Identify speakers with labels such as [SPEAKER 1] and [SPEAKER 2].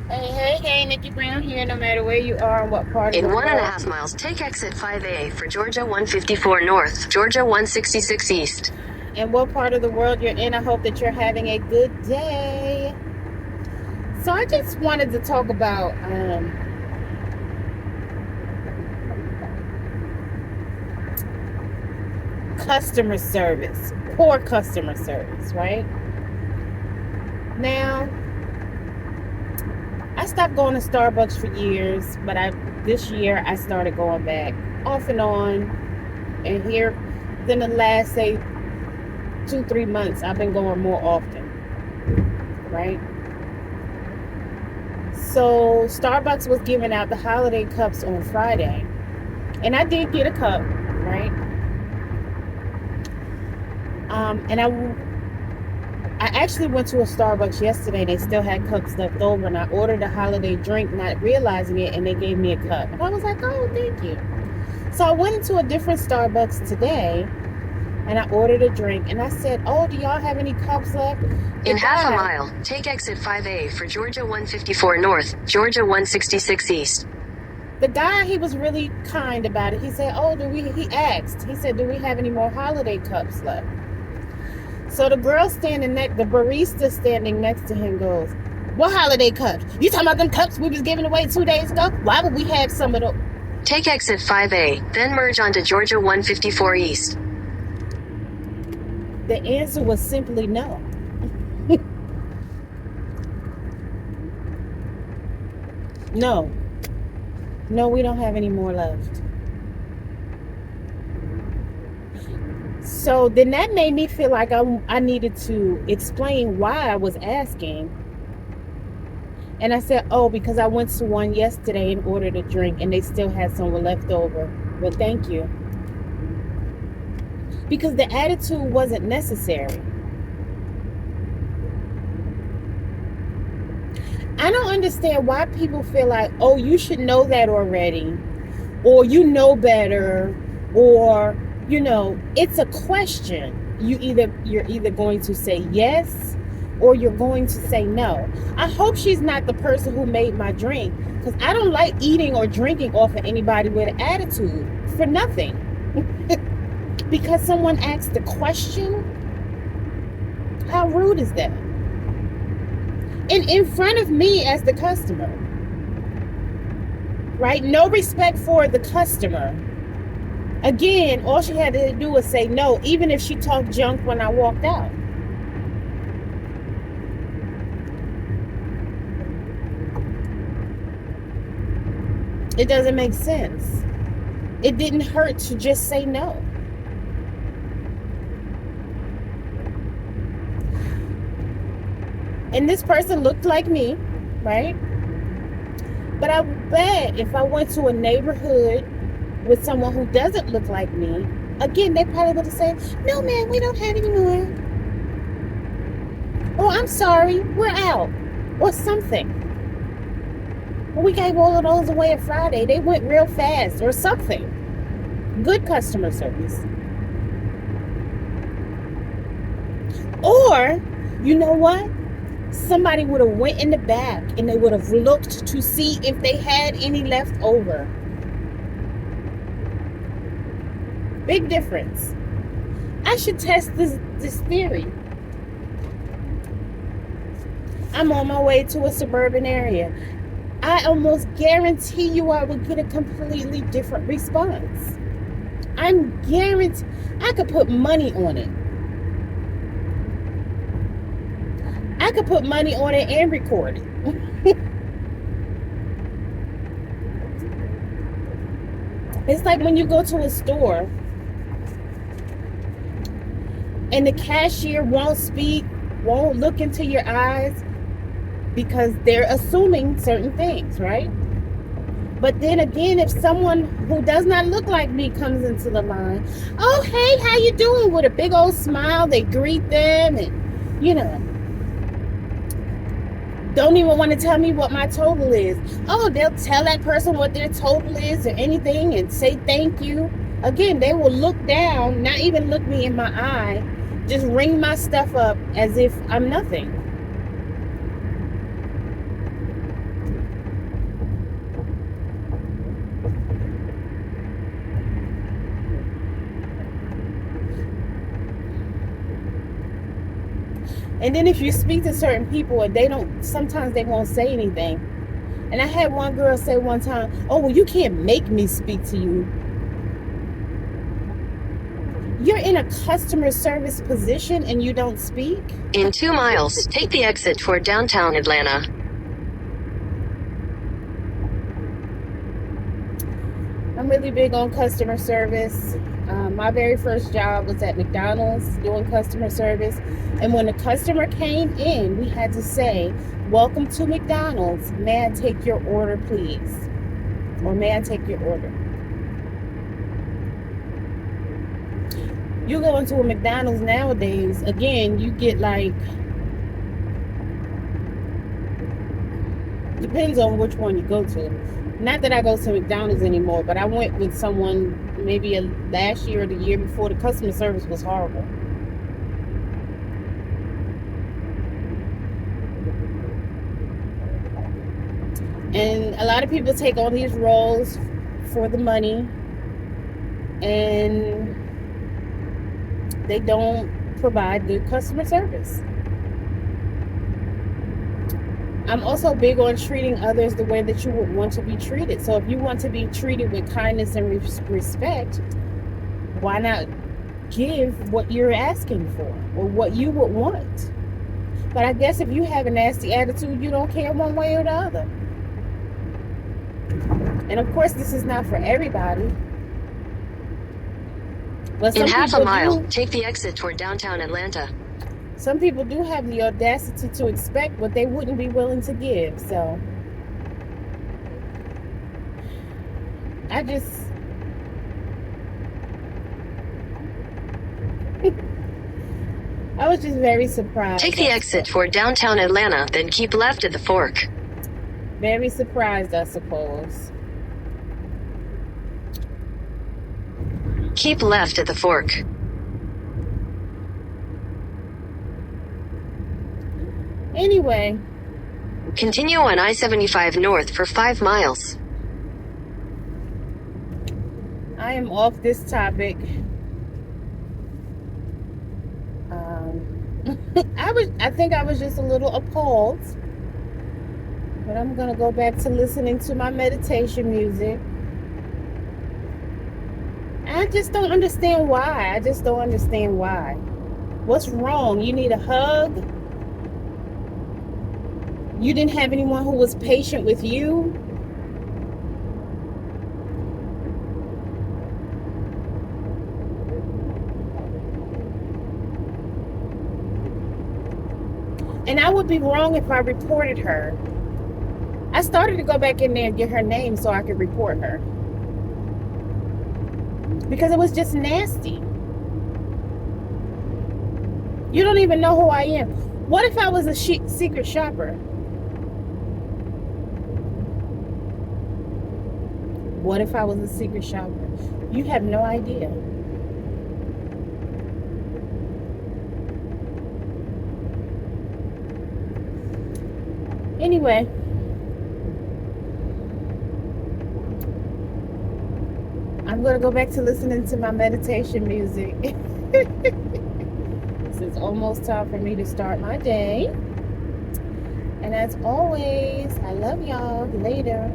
[SPEAKER 1] Hey, Nikki Brown here, no matter where you are and what part of the
[SPEAKER 2] In
[SPEAKER 1] world.
[SPEAKER 2] 1.5 miles, take exit 5A for Georgia 154 North, Georgia 166 East.
[SPEAKER 1] And what part of the world you're in, I hope that you're having a good day. So I just wanted to talk about customer service, poor customer service, right? Now, I stopped going to Starbucks for years, but this year I started going back off and on. And here, within the last, say, 2-3 months, I've been going more often, right? So Starbucks was giving out the holiday cups on Friday. And I did get a cup, right? And I actually went to a Starbucks yesterday. They still had cups left over, and I ordered a holiday drink, not realizing it, and they gave me a cup. And I was like, oh, thank you. So I went into a different Starbucks today, and I ordered a drink, and I said, oh, do y'all have any cups left?
[SPEAKER 2] In half a mile, take exit 5A for Georgia 154 North, Georgia 166 East.
[SPEAKER 1] The guy, he was really kind about it. He said, oh, he asked. He said, do we have any more holiday cups left? So the barista standing next to him goes, what holiday cups? You talking about them cups we was giving away 2 days ago? Why would we have some of those?
[SPEAKER 2] Take exit 5A, then merge onto Georgia 154 East.
[SPEAKER 1] The answer was simply no. No, we don't have any more left. So then that made me feel like I needed to explain why I was asking. And I said, oh, because I went to one yesterday and ordered a drink and they still had some left over. Well, thank you. Because the attitude wasn't necessary. I don't understand why people feel like, oh, you should know that already, or you know better, or, it's a question. You're either going to say yes or you're going to say no. I hope she's not the person who made my drink, because I don't like eating or drinking off of anybody with an attitude for nothing. Because someone asked the question? How rude is that? And in front of me as the customer, right? No respect for the customer. Again, all she had to do was say no, even if she talked junk when I walked out. It doesn't make sense. It didn't hurt to just say no. And this person looked like me, right? But I bet if I went to a neighborhood with someone who doesn't look like me, again, they probably would have said, no, man, we don't have any more. Oh, I'm sorry, we're out. Or something. Well, we gave all of those away on Friday. They went real fast or something. Good customer service. Or, you know what? Somebody would have went in the back and they would have looked to see if they had any left over. Big difference. I should test this theory. I'm on my way to a suburban area. I almost guarantee you I would get a completely different response. I'm guaranteed. I could put money on it. I could put money on it and record it. It's like when you go to a store and the cashier won't speak, won't look into your eyes because they're assuming certain things, right? But then again, if someone who does not look like me comes into the line, oh, hey, how you doing? With a big old smile, they greet them and, don't even want to tell me what my total is. Oh, they'll tell that person what their total is or anything and say thank you. Again, they will look down, not even look me in my eye, just ring my stuff up as if I'm nothing. And then if you speak to certain people and sometimes they won't say anything. And I had one girl say one time, "Oh, well, you can't make me speak to you. You're in a customer service position and you don't speak?"
[SPEAKER 2] In 2 miles, take the exit for downtown Atlanta.
[SPEAKER 1] I'm really big on customer service. My very first job was at McDonald's doing customer service. And when a customer came in, we had to say, "Welcome to McDonald's. May I take your order, please?" Or "May I take your order?" You go into a McDonald's nowadays, again, you get like, depends on which one you go to. Not that I go to McDonald's anymore, but I went with someone maybe last year or the year before. The customer service was horrible. And a lot of people take on these roles for the money, and they don't provide good customer service. I'm also big on treating others the way that you would want to be treated. So if you want to be treated with kindness and respect, why not give what you're asking for or what you would want? But I guess if you have a nasty attitude, you don't care one way or the other. And of course, this is not for everybody. But
[SPEAKER 2] in half a mile, take the exit toward downtown Atlanta.
[SPEAKER 1] Some people do have the audacity to expect what they wouldn't be willing to give. So I was just very surprised.
[SPEAKER 2] Take the exit for downtown Atlanta, then keep left at the fork.
[SPEAKER 1] Very surprised, I suppose.
[SPEAKER 2] Keep left at the fork.
[SPEAKER 1] Anyway.
[SPEAKER 2] Continue on I-75 north for 5 miles.
[SPEAKER 1] I am off this topic. I think I was just a little appalled. But I'm going to go back to listening to my meditation music. I just don't understand why. I just don't understand why. What's wrong? You need a hug? You didn't have anyone who was patient with you? And I would be wrong if I reported her. I started to go back in there and get her name so I could report her. Because it was just nasty. You don't even know who I am. What if I was a secret shopper? What if I was a secret shopper? You have no idea. Anyway. I'm going to go back to listening to my meditation music. It's almost time for me to start my day. And as always, I love y'all. Later.